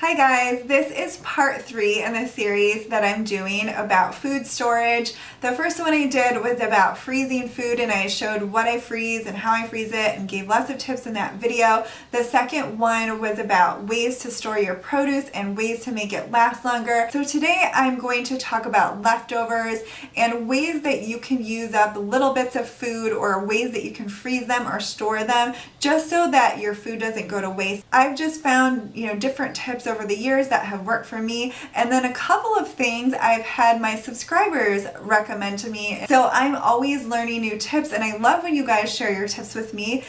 Hi guys, this is part 3 in the series that I'm doing about food storage. The first one I did was about freezing food, and I showed what I freeze and how I freeze it and gave lots of tips in that video. The second one was about ways to store your produce and ways to make it last longer. So today I'm going to talk about leftovers and ways that you can use up little bits of food, or ways that you can freeze them or store them just so that your food doesn't go to waste. I've just found, different tips over the years that have worked for me, and then a couple of things I've had my subscribers recommend to me. So I'm always learning new tips, and I love when you guys share your tips with me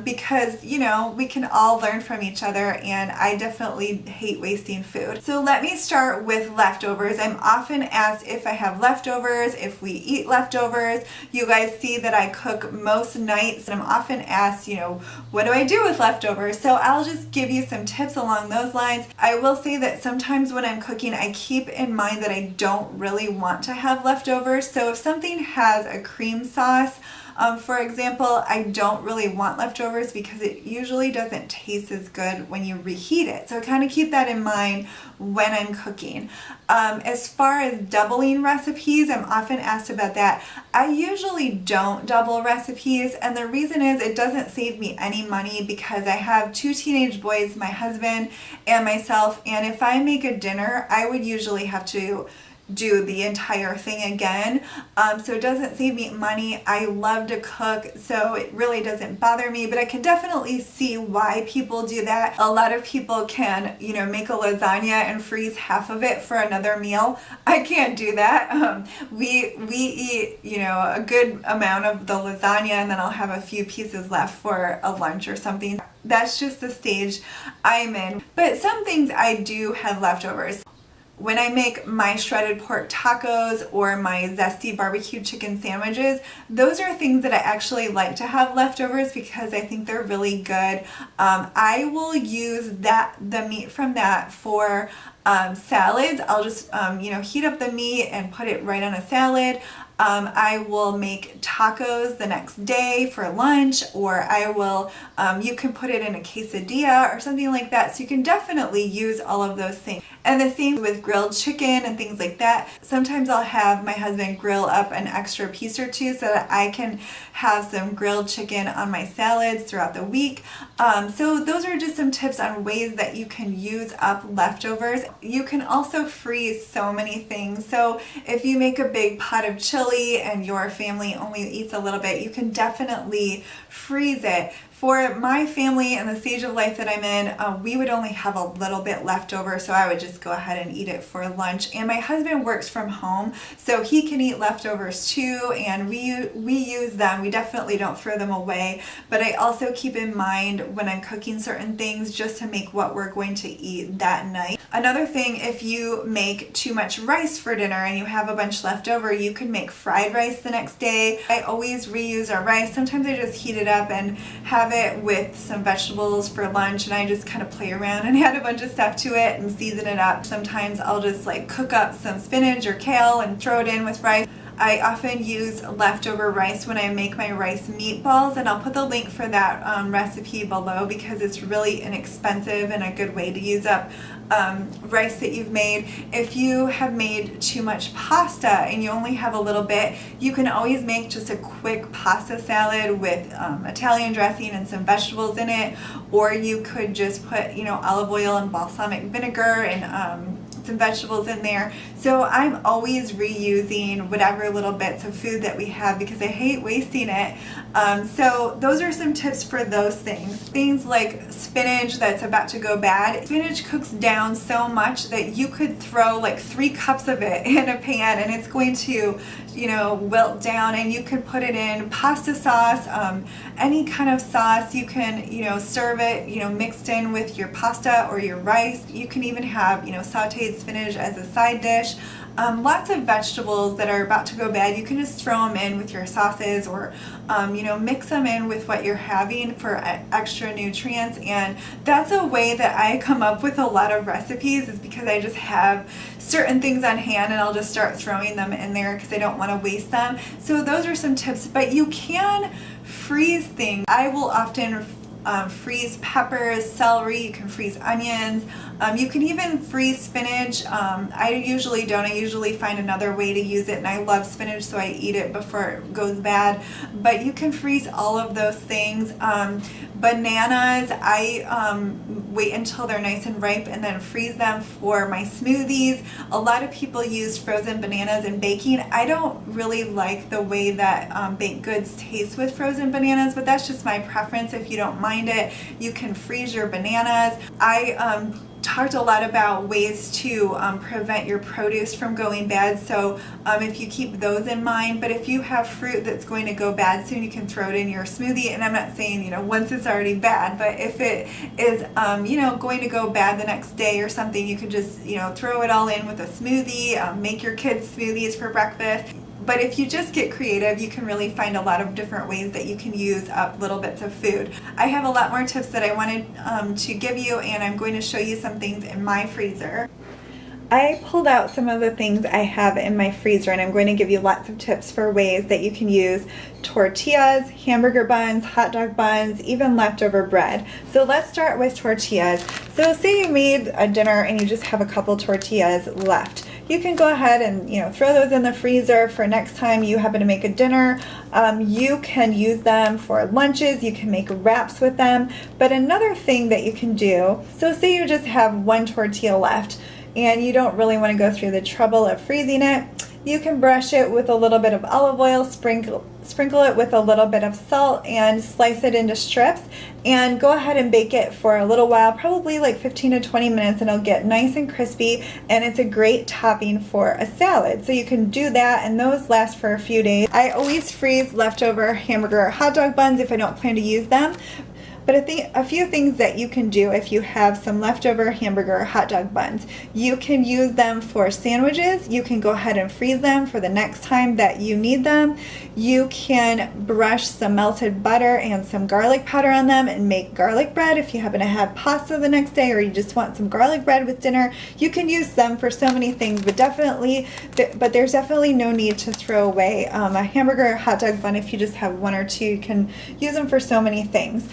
because we can all learn from each other, and I definitely hate wasting food. So let me start with leftovers. I'm often asked if I have leftovers, if we eat leftovers. You guys see that I cook most nights, and I'm often asked, what do I do with leftovers? So I'll just give you some tips along those lines. I will say that sometimes when I'm cooking, I keep in mind that I don't really want to have leftovers. So if something has a cream sauce, for example, I don't really want leftovers because it usually doesn't taste as good when you reheat it. So kind of keep that in mind when I'm cooking. As far as doubling recipes, I'm often asked about that. I usually don't double recipes, and the reason is it doesn't save me any money because I have 2 teenage boys, my husband and myself, and if I make a dinner, I would usually have to do the entire thing again. So it doesn't save me money. I love to cook, so it really doesn't bother me, but I can definitely see why people do that. A lot of people can, make a lasagna and freeze half of it for another meal. I can't do that. We eat, a good amount of the lasagna, and then I'll have a few pieces left for a lunch or something. That's just the stage I'm in. But some things I do have leftovers. When I make my shredded pork tacos or my zesty barbecue chicken sandwiches, those are things that I actually like to have leftovers because I think they're really good. I will use the meat from that for salads. I'll just heat up the meat and put it right on a salad. I will make tacos the next day for lunch, or I will, you can put it in a quesadilla or something like that. So you can definitely use all of those things. And the same with grilled chicken and things like that. Sometimes I'll have my husband grill up an extra piece or two so that I can have some grilled chicken on my salads throughout the week. So those are just some tips on ways that you can use up leftovers. You can also freeze so many things. So if you make a big pot of chili and your family only eats a little bit, you can definitely freeze it. For my family and the stage of life that I'm in, we would only have a little bit left over, so I would just go ahead and eat it for lunch. And my husband works from home, so he can eat leftovers too, and we use them. We definitely don't throw them away, but I also keep in mind when I'm cooking certain things just to make what we're going to eat that night. Another thing, if you make too much rice for dinner and you have a bunch left over, you can make fried rice the next day. I always reuse our rice. Sometimes I just heat it up and have it with some vegetables for lunch, and I just kind of play around and add a bunch of stuff to it and season it up. Sometimes I'll just cook up some spinach or kale and throw it in with rice. I often use leftover rice when I make my rice meatballs, and I'll put the link for that recipe below because it's really inexpensive and a good way to use up rice that you've made. If you have made too much pasta and you only have a little bit, you can always make just a quick pasta salad with Italian dressing and some vegetables in it, or you could just put olive oil and balsamic vinegar and some vegetables in there. So I'm always reusing whatever little bits of food that we have because I hate wasting it. So those are some tips for those things. Things like spinach that's about to go bad. Spinach cooks down so much that you could throw 3 cups of it in a pan and it's going to wilt down, and you can put it in pasta sauce, any kind of sauce. You can serve it mixed in with your pasta or your rice. You can even have sauteed spinach as a side dish. Lots of vegetables that are about to go bad, you can just throw them in with your sauces, or mix them in with what you're having for extra nutrients. And that's a way that I come up with a lot of recipes, is because I just have certain things on hand and I'll just start throwing them in there because I don't want to waste them. So those are some tips, but you can freeze things. I will often freeze peppers, celery, you can freeze onions, you can even freeze spinach. I usually don't. I usually find another way to use it, and I love spinach, so I eat it before it goes bad. But you can freeze all of those things. Bananas, I wait until they're nice and ripe and then freeze them for my smoothies. A lot of people use frozen bananas in baking. I don't really like the way that baked goods taste with frozen bananas, but that's just my preference. If you don't mind it, you can freeze your bananas. I talked a lot about ways to prevent your produce from going bad, so if you keep those in mind. But if you have fruit that's going to go bad soon, you can throw it in your smoothie. And I'm not saying, once it's already bad, but if it is going to go bad the next day or something, you can just throw it all in with a smoothie, make your kids smoothies for breakfast. But if you just get creative, you can really find a lot of different ways that you can use up little bits of food. I have a lot more tips that I wanted to give you, and I'm going to show you some things in my freezer. I pulled out some of the things I have in my freezer, and I'm going to give you lots of tips for ways that you can use tortillas, hamburger buns, hot dog buns, even leftover bread. So let's start with tortillas. So say you made a dinner and you just have a couple tortillas left. You can go ahead and throw those in the freezer for next time you happen to make a dinner. You can use them for lunches. You can make wraps with them. But another thing that you can do, so say you just have one tortilla left and you don't really want to go through the trouble of freezing it, you can brush it with a little bit of olive oil, sprinkle it with a little bit of salt, and slice it into strips, and go ahead and bake it for a little while, probably like 15 to 20 minutes, and it'll get nice and crispy, and it's a great topping for a salad. So you can do that, and those last for a few days. I always freeze leftover hamburger or hot dog buns if I don't plan to use them. But a few things that you can do if you have some leftover hamburger or hot dog buns. You can use them for sandwiches. You can go ahead and freeze them for the next time that you need them. You can brush some melted butter and some garlic powder on them and make garlic bread if you happen to have pasta the next day, or you just want some garlic bread with dinner. You can use them for so many things, but there's definitely no need to throw away a hamburger or hot dog bun. If you just have one or two, you can use them for so many things.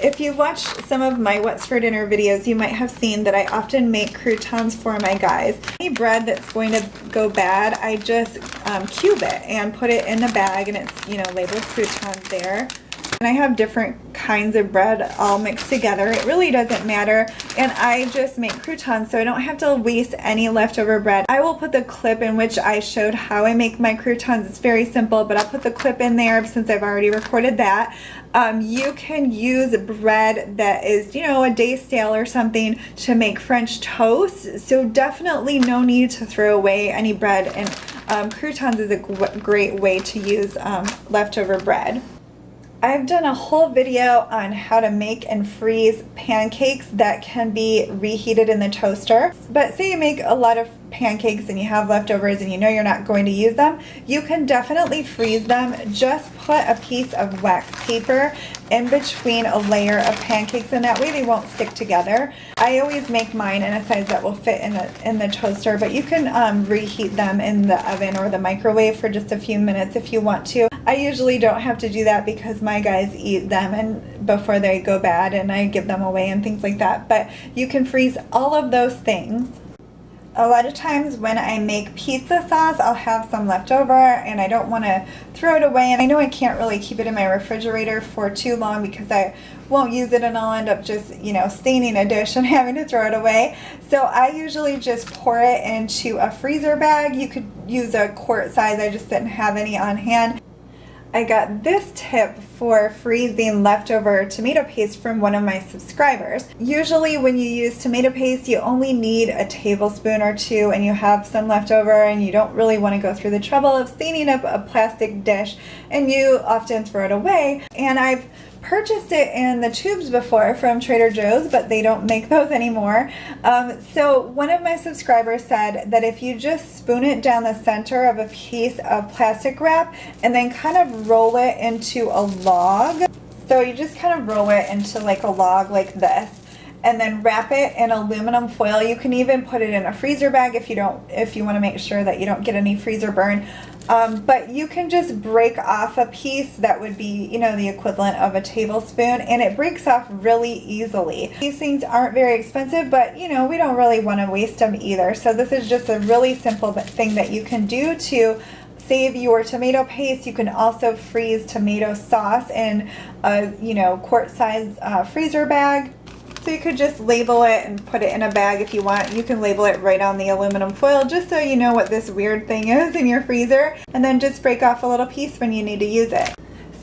If you've watched some of my What's for Dinner videos, you might have seen that I often make croutons for my guys. Any bread that's going to go bad, I just cube it and put it in the bag, and it's labeled croutons there. And I have different kinds of bread all mixed together. It really doesn't matter. And I just make croutons so I don't have to waste any leftover bread. I will put the clip in which I showed how I make my croutons. It's very simple, but I'll put the clip in there since I've already recorded that. You can use bread that is, a day stale or something to make French toast. So definitely no need to throw away any bread. And croutons is a great way to use leftover bread. I've done a whole video on how to make and freeze pancakes that can be reheated in the toaster. But say you make a lot of pancakes and you have leftovers and you're not going to use them, you can definitely freeze them. Just put a piece of wax paper in between a layer of pancakes, and that way they won't stick together. I always make mine in a size that will fit in the toaster, but you can reheat them in the oven or the microwave for just a few minutes if you want to. I usually don't have to do that because my guys eat them and before they go bad, and I give them away and things like that. But you can freeze all of those things. A lot of times when I make pizza sauce, I'll have some left over and I don't want to throw it away. And I know I can't really keep it in my refrigerator for too long because I won't use it and I'll end up just, staining a dish and having to throw it away. So I usually just pour it into a freezer bag. You could use a quart size. I just didn't have any on hand. I got this tip for freezing leftover tomato paste from one of my subscribers. Usually when you use tomato paste, you only need a tablespoon or two and you have some left over and you don't really want to go through the trouble of staining up a plastic dish, and you often throw it away. And I've purchased it in the tubes before from Trader Joe's, but they don't make those anymore. So one of my subscribers said that if you just spoon it down the center of a piece of plastic wrap and then kind of roll it into a log. So you just kind of roll it into like a log like this. and then wrap it in aluminum foil. You can even put it in a freezer bag if you want to make sure that you don't get any freezer burn. But you can just break off a piece that would be, you know, the equivalent of a tablespoon, and it breaks off really easily. These things aren't very expensive, but you know, we don't really want to waste them either. So this is just a really simple thing that you can do to save your tomato paste. You can also freeze tomato sauce in a, you know, quart-size freezer bag. So you could just label it and put it in a bag if you want. You can label it right on the aluminum foil just so you know what this weird thing is in your freezer, and then just break off a little piece when you need to use it.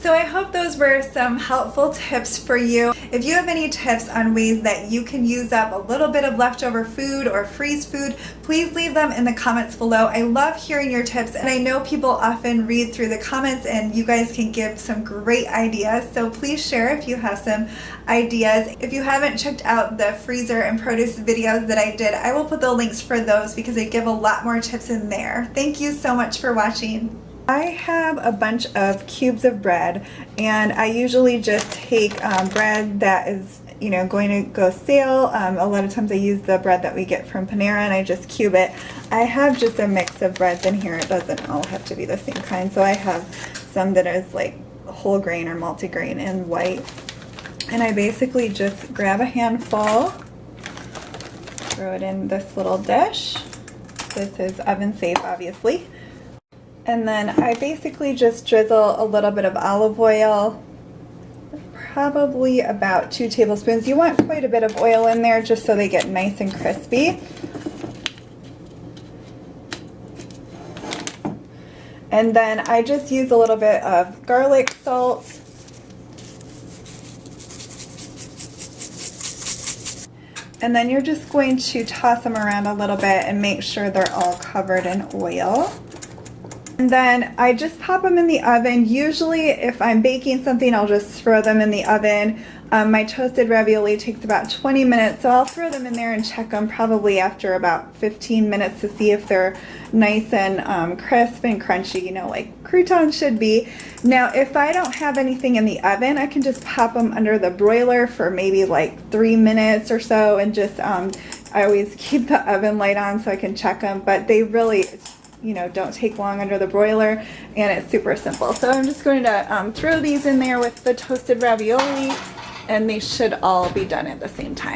So I hope those were some helpful tips for you. If you have any tips on ways that you can use up a little bit of leftover food or freeze food, please leave them in the comments below. I love hearing your tips, and I know people often read through the comments and you guys can give some great ideas. So please share if you have some ideas. If you haven't checked out the freezer and produce videos that I did, I will put the links for those because I give a lot more tips in there. Thank you so much for watching. I have a bunch of cubes of bread, and I usually just take bread that is, you know, going to go stale. A lot of times I use the bread that we get from Panera and I just cube it. I have just a mix of breads in here. It doesn't all have to be the same kind. So I have some that is like whole grain or multigrain and white. And I basically just grab a handful, throw it in this little dish. This is oven safe, obviously. And then I basically just drizzle a little bit of olive oil, probably about 2 tablespoons. You want quite a bit of oil in there just so they get nice and crispy. And then I just use a little bit of garlic salt. And then you're just going to toss them around a little bit and make sure they're all covered in oil. And then I just pop them in the oven. Usually if I'm baking something, I'll just throw them in the oven. My toasted ravioli takes about 20 minutes, so I'll throw them in there and check them probably after about 15 minutes to see if they're nice and crisp and crunchy, you know, like croutons should be. Now, if I don't have anything in the oven, I can just pop them under the broiler for maybe like 3 minutes or so, and just, I always keep the oven light on so I can check them, but they really, you know, don't take long under the broiler, and it's super simple. So I'm just going to throw these in there with the toasted ravioli, and they should all be done at the same time.